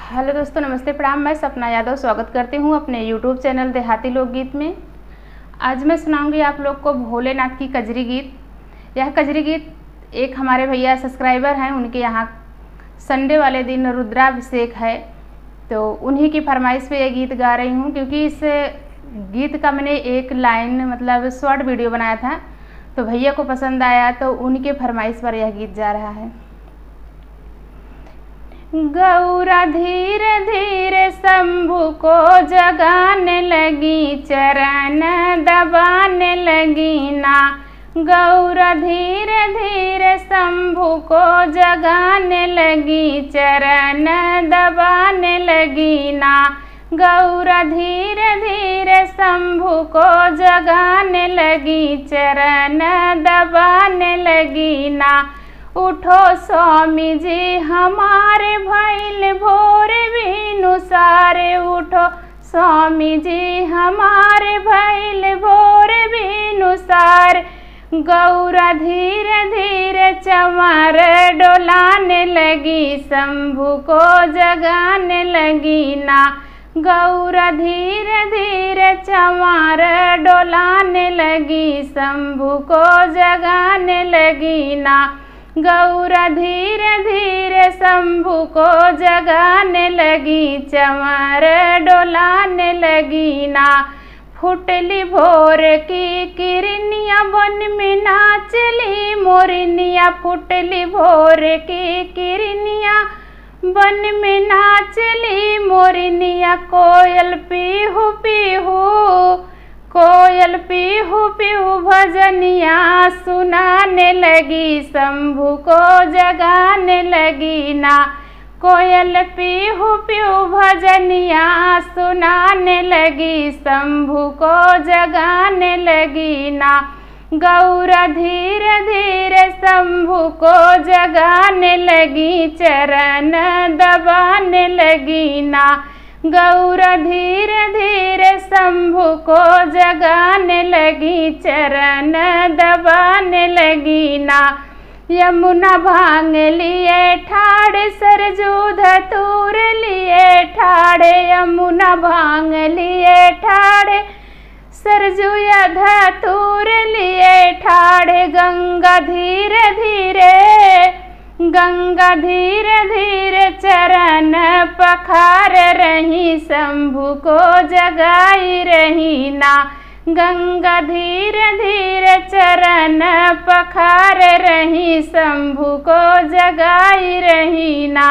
Hello दोस्तों, नमस्ते, प्रणाम। मैं सपना यादव स्वागत करती हूँ अपने यूट्यूब चैनल देहाती लोकगीत में। आज मैं सुनाऊंगी आप लोग को भोलेनाथ की कजरी गीत। यह कजरी गीत एक हमारे भैया सब्सक्राइबर हैं, उनके यहाँ संडे वाले दिन रुद्राभिषेक है, तो उन्हीं की फरमाइश पे यह गीत गा रही हूँ। क्योंकि इस गीत का मैंने एक लाइन मतलब शॉर्ट वीडियो बनाया था, तो भैया को पसंद आया, तो उनके फरमाइश पर यह गीत जा रहा है। गौरा धीरे धीरे शंभु को जगाने लगी, चरण दबाने लगी ना। गौरा धीरे धीरे शंभु को जगाने लगी, चरण दबाने लगी ना। गौरा धीरे धीरे शंभु को जगाने लगी, चरण दबाने लगी ना। उठो स्वामी जी हमारे भैल भोर बीनु सारे, उठो स्वामी जी हमारे भैल भोर बीनु सारे। गौरा धीरे धीरे चमर डोलाने लगी, शंभु को जगाने लगी ना। गौरा धीरे धीरे चमर डोलाने लगी, शंभु को जगाने लगी ना। गौरा धीरे धीरे शंभु को जगाने लगी, चमर डोलाने लगी ना। फुटली भोर की किरनिया वन में नाचली मोरनिया, फुटली भोर की किरनिया वन में नाचली मोरनिया। कोयल पीहू पीहू, कोयल पीहू पीहू भजनिया सुनाने लगी, शंभु को जगाने लगी ना। कोयल पीहू पीहू भजनिया सुनाने लगी, शंभु को जगाने लगी ना। गौरा धीरे धीरे शंभु को जगाने लगी, चरण दबाने लगी ना। गौरा धीरे धीरे शंभु को जगाने लगी, चरण दबाने लगी ना। यमुना भांग लिए ठाड़े, सरजू धतूर लिए ठाड़े। यमुना भांग लिए ठाड़े, सरजू धतूर लिए ठाड़े। गंगा धीरे धीरे, गंगा धीरे धीरे चरण पखार रही, शंभु को जगाई रही ना। गंगा धीरे धीरे चरण पखार रही, शंभु को जगाई रही ना।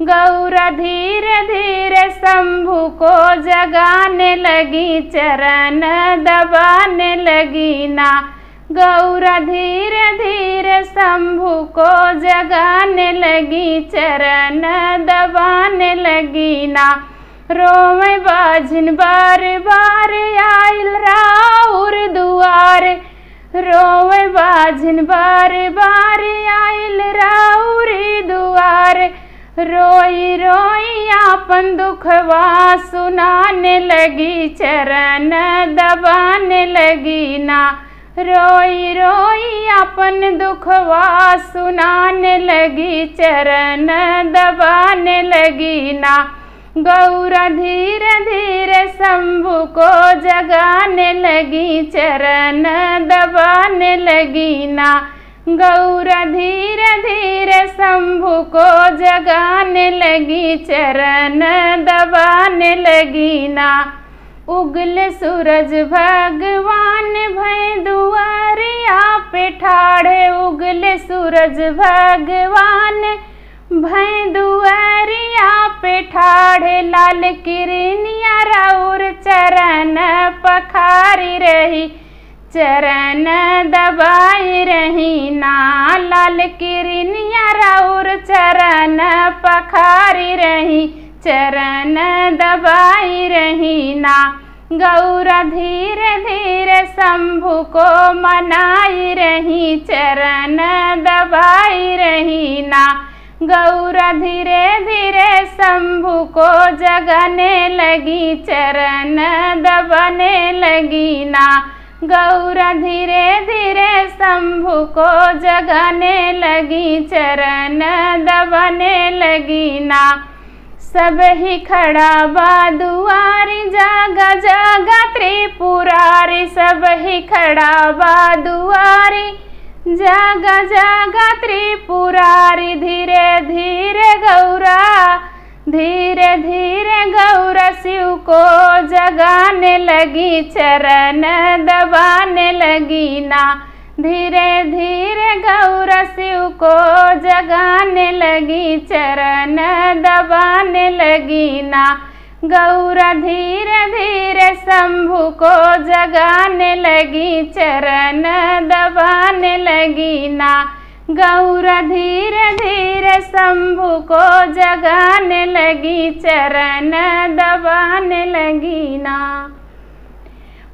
गौरा धीरे धीरे शंभु को जगाने लगी, चरण दबाने लगी ना। गौरा धीरे धीरे शंभु को जगाने लगी, चरण दबाने लगी ना। रोवे बाझिन बार बार आइल राउर दुआरे, रोवे बाझिन बार बार आइल राउर दुआरे। रोई रोई आपन दुखवा सुनाने लगी, चरण दबाने लगी ना। रोई रोई अपन दुखवा सुनाने लगी, चरण दबाने लगी ना। गौरा धीरे धीरे शंभु को जगाने लगी, चरण दबाने लगी ना। गौरा धीरे धीरे शंभु को जगाने लगी, चरण दबाने लगी ना। उगले सूरज भगवान भय दुआरिया पे ठाड़े, उगले सूरज भगवान भय दुआरिया पे ठाड़े। लाल किरनिया राउर चरण पखारी रही, चरण दबाई रही ना। लाल किरनिया राउर चरण पखारी रही, चरण दबाई रही ना। गौरा धीरे धीरे शंभु को मनाई रही, चरण दबाई रही ना। गौरा धीरे धीरे शंभु को जगाने लगी, चरण दबाने लगी ना। गौरा धीरे धीरे शंभु को जगाने लगी, चरण दबाने लगी ना। सब ही खड़ा बा दुआरी, जागा जागा त्रिपुरारी। सब ही खड़ा बा दुआरी, जागा जागा त्रिपुरारी। धीरे धीरे गौरा, धीरे धीरे गौरा शिव को जगाने लगी, चरण दबाने लगी ना। धीरे धीरे गौरा शिव को जगाने लगी, चरण दबाने लगी ना। गौरा धीरे धीरे शंभु को जगाने लगी, चरण दबाने लगी ना। गौरा धीरे धीरे शंभु को जगाने लगी, चरण दबाने लगी ना।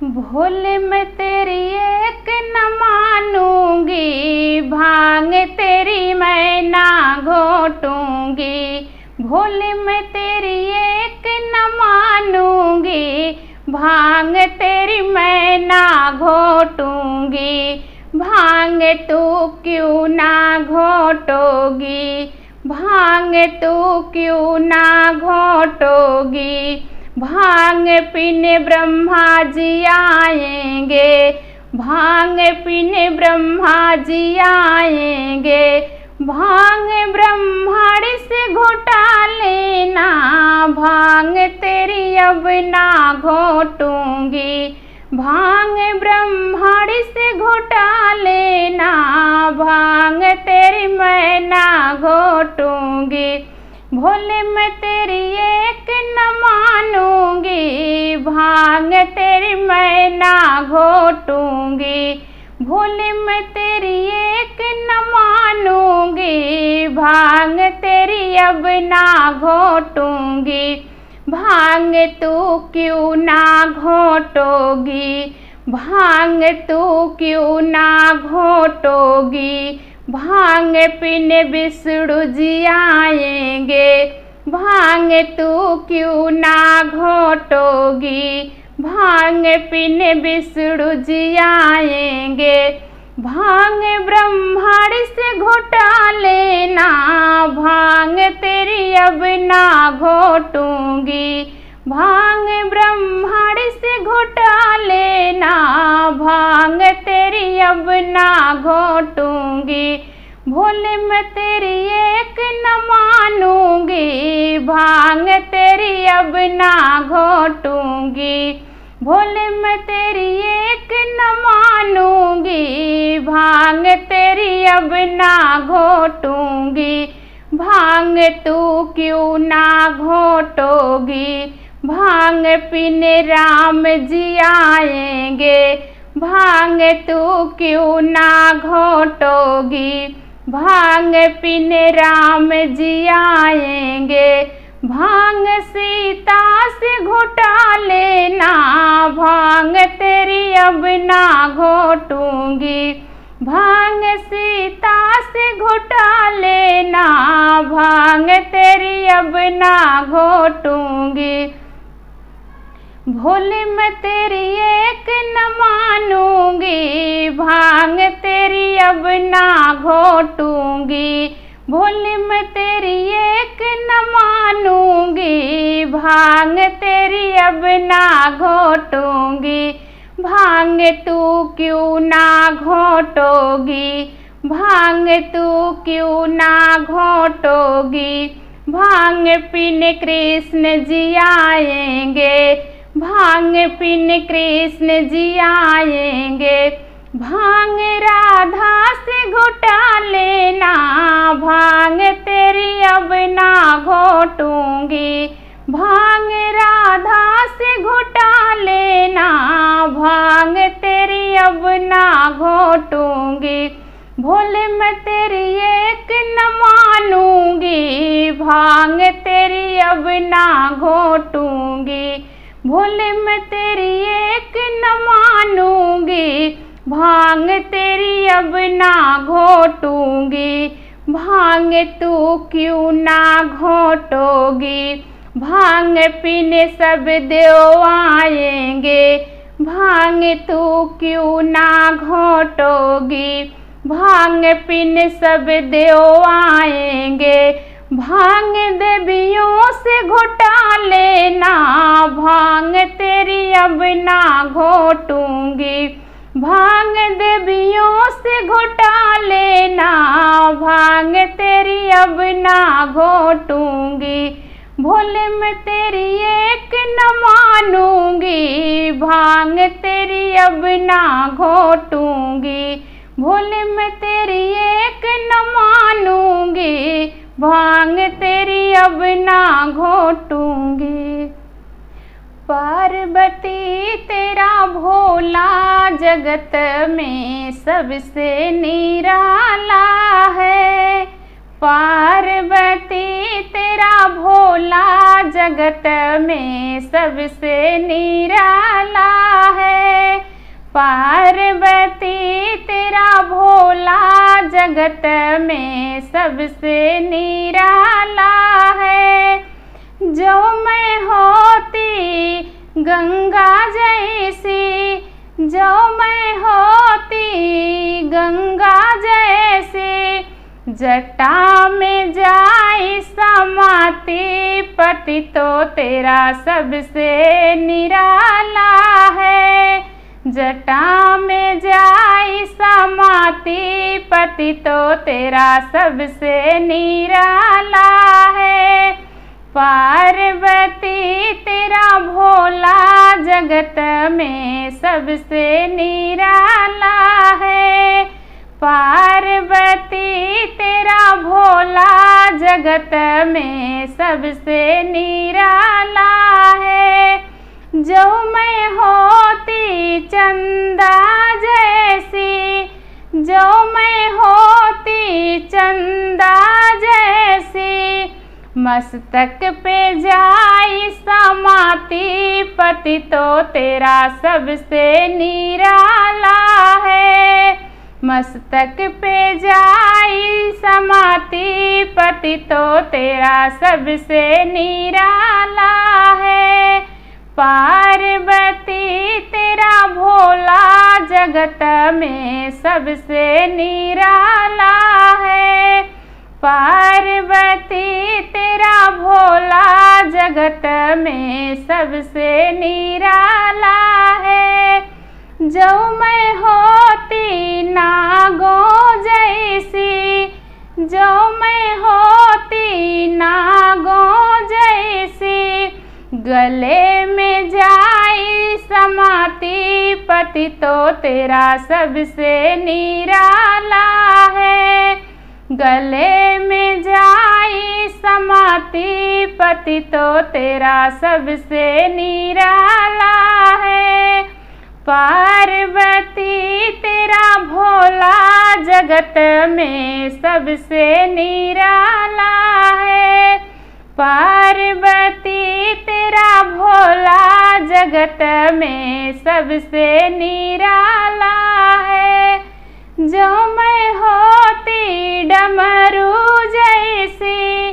भोले मैं तेरी एक न मानूंगी, भांग तेरी मैं ना घोटूंगी। भोले मैं तेरी एक न मानूंगी, भांग तेरी मैं ना घोटूंगी। भांग तू क्यों ना घोटोगी, भांग तू क्यों ना घोटोगी। भांग पीने ब्रह्मा जी आएंगे, भांग पीने ब्रह्मा जी आएंगे। भांग ब्रह्माणी से घोटा लेना, भांग तेरी अब ना घोटूंगी। भांग ब्रह्माणी से घोटा लेना, भांग तेरी मैं ना घोटूंगी। भोले मैं तेरी एक न मानूंगी, भांग तेरी मैं ना घोटूंगी। भोले मैं तेरी एक न मानूंगी, भांग तेरी अब ना घोटूंगी। भांग तू क्यों ना घोटोगी, भांग तू क्यों ना घोटोगी। भांग पीने विष्णु जी आएंगे, भांग तू क्यों ना घोटोगी। भांग पीने विष्णु जी आएंगे, भांग ब्रह्माणी से घोटा लेना, भांग तेरी अब ना घोटूंगी। भांग ब्रह्माणी से घोटा लेना, भांग तेरी अब ना घोटूंगी। भोले मैं तेरी एक न मानूंगी, भांग तेरी अब ना घोटूंगी। भोले मैं तेरी एक न मानूंगी, भांग तेरी अब ना घोटूंगी। भांग तू क्यों ना घोटोगी, भांग पीने राम जी आएंगे। भांग तू क्यों ना घोटोगी, भांग पीने राम जी आएंगे। भांग सीता से घोटा लेना, भांग तेरी अब ना घोटूंगी। भांग सीता से घोटा लेना, भांग तेरी अब ना घोटूंगी। भोले मैं तेरी एक न मानूंगी, भांग तेरी अब ना घोटूंगी। भोले मैं तेरी एक न मानूंगी, भांग तेरी अब ना घोटूंगी। भांग तू क्यों ना घोटोगी, भांग तू क्यों ना घोटोगी। भांग पीने कृष्ण जी आएंगे, भांग पीने कृष्ण जी आएंगे। भांग राधा से घोटा लेना, भांग तेरी अब ना घोटूंगी। भांग राधा से घोटा लेना, भांग तेरी अब ना घोटूंगी। भोले मैं तेरी एक न मानूंगी, भांग तेरी अब ना घोटूंगी। भोले मैं तेरी एक न मानूंगी, भांग तेरी अब ना घोटूंगी। भांग तू क्यों ना घोटोगी, भांग पीने सब देव आएंगे। भांग तू क्यों ना घोटोगी, भांग पीने सब देव आएंगे। भांग देवियों से घुटा लेना, भांग तेरी अब ना घोटूंगी। भांग देवियों से घुटा लेना, भांग तेरी अब ना घोटूंगी। भोले मैं तेरी एक न मानूंगी, भांग तेरी अब ना घोटूंगी। भोले मैं तेरी एक न मानूंगी, भांग तेरी अब ना घोटूंगी। पार्वती तेरा भोला जगत में सबसे निराला है। पार्वती तेरा भोला जगत में सबसे निराला है। पार्वती तेरा भोला जगत में सबसे निराला है। जो मैं होती गंगा जैसी, जो मैं होती गंगा जैसी, जटा में जाई समाती, पति तो तेरा सबसे निराला है। जटा में जाई समाती, पति तो तेरा सबसे निराला है। पार्वती तेरा भोला जगत में सबसे निराला है। पार्वती तेरा भोला जगत में सबसे निराला है। जो मैं होती चंदा जैसी, जो मैं होती चंदा जैसी, मस्तक पे जाई समाती, पति तो तेरा सबसे निराला है। मस्तक पे जाई समाती, पति तो तेरा सबसे निराला है। पार्वती तेरा भोला जगत में सबसे निराला है। पार्वती तेरा भोला जगत में सबसे निराला है। जो मैं होती नागों जैसी, जो मैं होती नागों जैसी, गले में जाई समाती, पति तो तेरा सबसे निराला है। गले में जाई समाती, पति तो तेरा सबसे निराला है। पार्वती तेरा भोला जगत में सबसे निराला है। पार्वती तेरा भोला जगत में सबसे निराला है। जो मैं होती डमरू जैसी,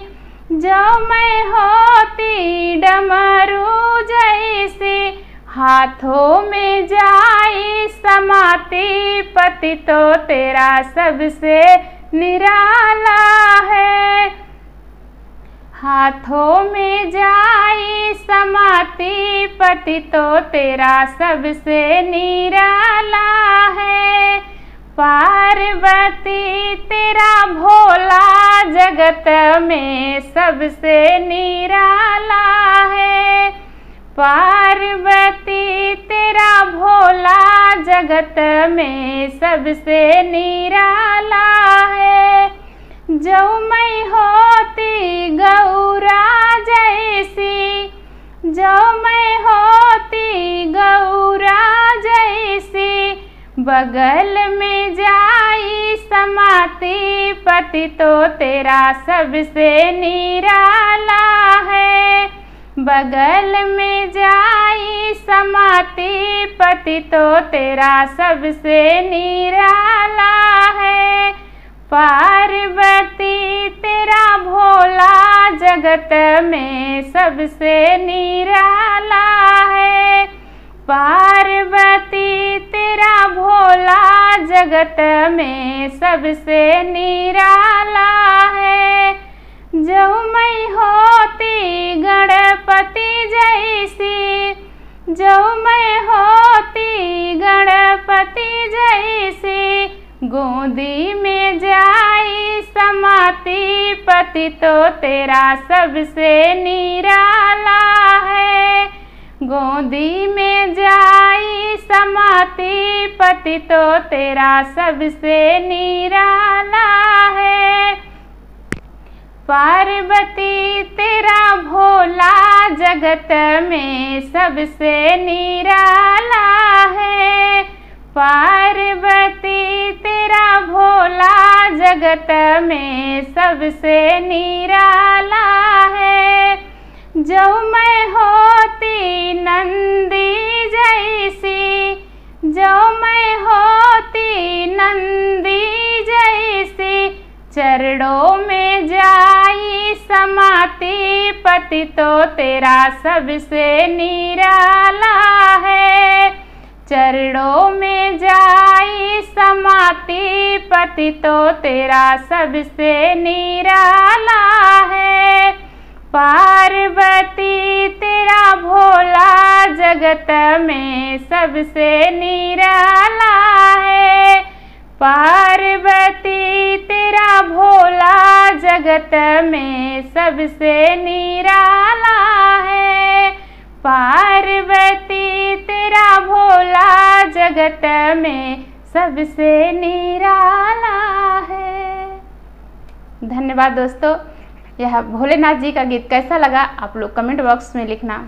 जो मैं होती डमरू जैसी, हाथों में जाई समाती, पति तो तेरा सबसे निराला है। हाथों में जाई समाती, पति तो तेरा सबसे निराला है। पार्वती तेरा भोला जगत में सबसे निराला है। पार्वती तेरा भोला जगत में सबसे निराला है। जो मैं होती गौरा जैसी, जो मैं होती गौरा जैसी, बगल में जाई समाती, पति तो तेरा सबसे निराला है। बगल में जाई समाती, पति तो तेरा सबसे निराला है। पार्वती तेरा भोला जगत में सबसे निराला है। पार्वती तेरा भोला जगत में सबसे निराला है। जो मैं होती जो मैं होती गणपति जैसी, गोदी में जाई समाती, पति तो तेरा सबसे निराला है। गोदी में जाई समाती, पति तो तेरा सबसे निराला है। पार्वती तेरा भोला जगत में सबसे निराला है। पार्वती तेरा भोला जगत में सबसे निराला है। जो मैं होती नंदी जैसी, जो मैं होती नंदी जैसी, चरणों में जाई समाती, पति तो तेरा सबसे निराला है। चरणों में जाई समाती, पति तो तेरा सबसे निराला है। पार्वती तेरा भोला जगत में सबसे निराला है। पार्वती तेरा भोला जगत में सबसे निराला है। पार्वती तेरा भोला जगत में सबसे निराला है। धन्यवाद दोस्तों। यह भोलेनाथ जी का गीत कैसा लगा आप लोग कमेंट बॉक्स में लिखना।